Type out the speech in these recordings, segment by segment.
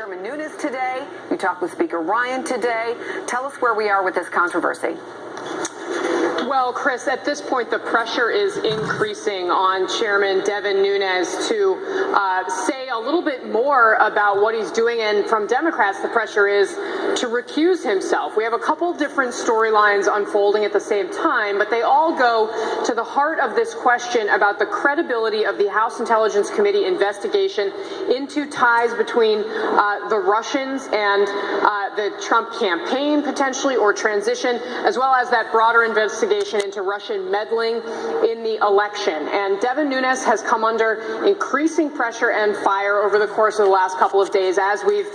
Chairman Nunes today. You talked with Speaker Ryan today. Tell us where we are with this controversy. Well, Chris, at this point, the pressure is increasing on Chairman Devin Nunes to say a little bit more about what he's doing. And from Democrats, the pressure is to recuse himself. We have a couple different storylines unfolding at the same time, but they all go to the heart of this question about the credibility of the House Intelligence Committee investigation into ties between the Russians and the Trump campaign, potentially, or transition, as well as that broader investigation into Russian meddling in the election. And Devin Nunes has come under increasing pressure and fire over the course of the last couple of days, as we've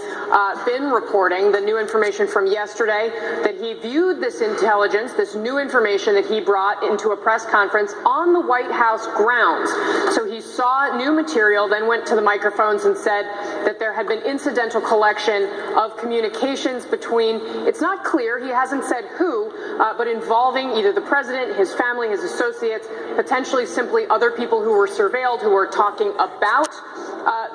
been reporting. The new information from yesterday that he viewed this intelligence, this new information that he brought into a press conference on the White House grounds. So he saw new material, then went to the microphones and said that there had been incidental collection of communications between, it's not clear, he hasn't said who, but involving either the president, his family, his associates, potentially simply other people who were surveilled, who were talking about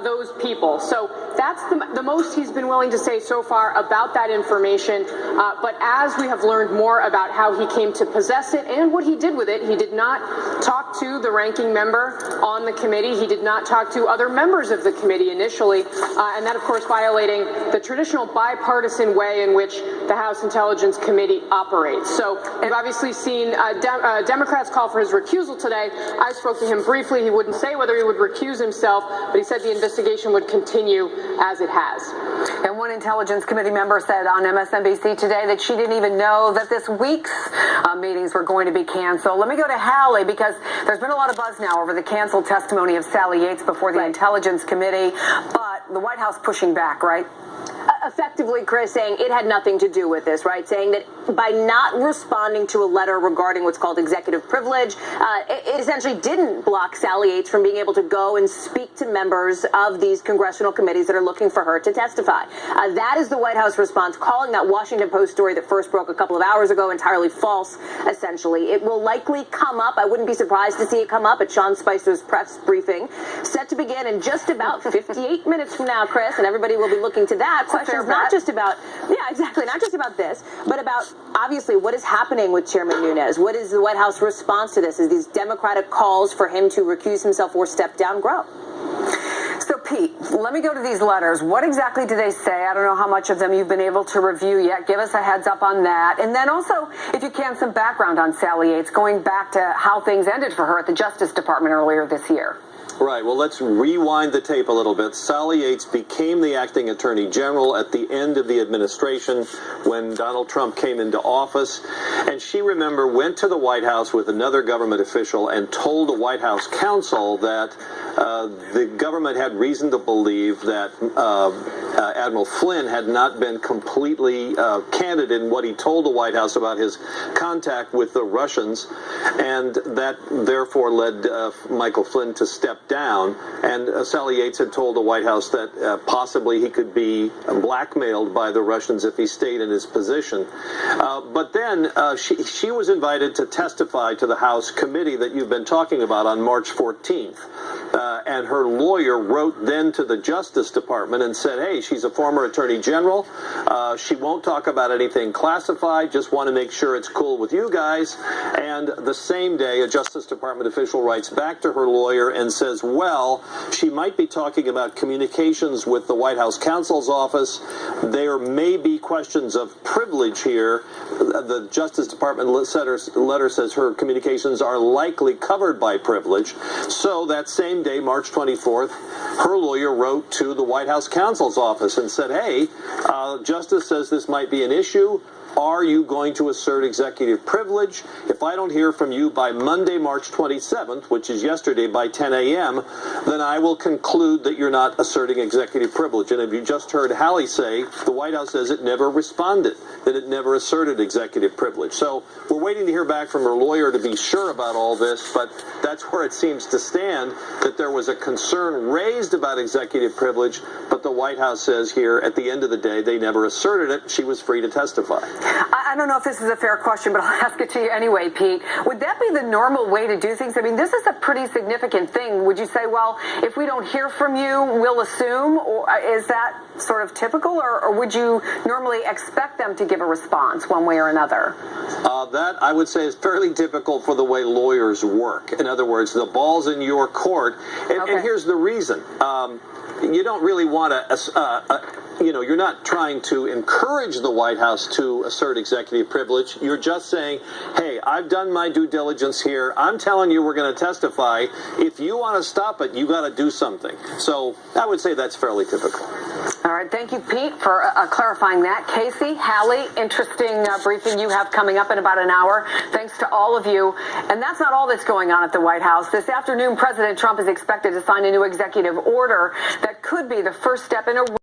those people. So that's the most he's been willing to say so far about that information. But as we have learned more about how he came to possess it and what he did with it, he did not talk to the ranking member on the committee. He did not talk to other members of the committee initially. And that, of course, violating the traditional bipartisan way in which the House Intelligence Committee operates. So we've obviously seen Democrats call for his recusal today. I spoke to him briefly. He wouldn't say whether he would recuse himself, but he said the investigation would continue as it has. And one Intelligence Committee member said on MSNBC today that she didn't even know that this week's meetings were going to be canceled. Let me go to Hallie, because there's been a lot of buzz now over the canceled testimony of Sally Yates before the Intelligence Committee, but the White House pushing back, right? Effectively, Chris, saying it had nothing to do with this, right? Saying that by not responding to a letter regarding what's called executive privilege, it essentially didn't block Sally Yates from being able to go and speak to members of these congressional committees that are looking for her to testify. That is the White House response, calling that Washington Post story that first broke a couple of hours ago entirely false, essentially. It will likely come up. I wouldn't be surprised to see it come up at Sean Spicer's press briefing, set to begin in just about 58 minutes from now, Chris, and everybody will be looking to that. Questions not just about, not just about this, but about obviously what is happening with Chairman Nunes. What is the White House response to this? Is these Democratic calls for him to recuse himself or step down grow? So, Pete, let me go to these letters. What exactly do they say? I don't know how much of them you've been able to review yet. Give us a heads up on that. And then also, if you can, some background on Sally Yates, going back to how things ended for her at the Justice Department earlier this year. Right. Well, let's rewind the tape a little bit. Sally Yates became the acting attorney general at the end of the administration when Donald Trump came into office. And she, remember, went to the White House with another government official and told the White House counsel that the government had reason to believe that Admiral Flynn had not been completely candid in what he told the White House about his contact with the Russians, and that therefore led Michael Flynn to step down. And Sally Yates had told the White House that possibly he could be blackmailed by the Russians if he stayed in his position. But then she was invited to testify to the House committee that you've been talking about on March 14th. And her lawyer wrote then to the Justice Department and said, hey, she's a former attorney general. She won't talk about anything classified. Just want to make sure it's cool with you guys. And the same day, a Justice Department official writes back to her lawyer and says, well, she might be talking about communications with the White House counsel's office. There may be questions of privilege here. The Justice Department letter says her communications are likely covered by privilege. So that same day, March 24th, her lawyer wrote to the White House counsel's office and said, hey, Justice says this might be an issue. Are you going to assert executive privilege? If I don't hear from you by Monday, March 27th, which is yesterday by 10 a.m., then I will conclude that you're not asserting executive privilege. And if you just heard Hallie say, the White House says it never responded, that it never asserted executive privilege. So we're waiting to hear back from her lawyer to be sure about all this, but that's where it seems to stand, that there was a concern raised about executive privilege, but the White House says here, at the end of the day, they never asserted it. She was free to testify. I don't know if this is a fair question, but I'll ask it to you anyway, Pete. Would that be the normal way to do things? I mean, this is a pretty significant thing. Would you say, well, if we don't hear from you, we'll assume? Or is that sort of typical? Or would you normally expect them to give a response one way or another? That, I would say, is fairly typical for the way lawyers work. In other words, the ball's in your court. And here's the reason. You don't really want to... you're not trying to encourage the White House to assert executive privilege. You're just saying, hey, I've done my due diligence here. I'm telling you we're going to testify. If you want to stop it, you got to do something. So I would say that's fairly typical. All right. Thank you, Pete, for clarifying that. Casey, Hallie, interesting briefing you have coming up in about an hour. Thanks to all of you. And that's not all that's going on at the White House. This afternoon, President Trump is expected to sign a new executive order that could be the first step in a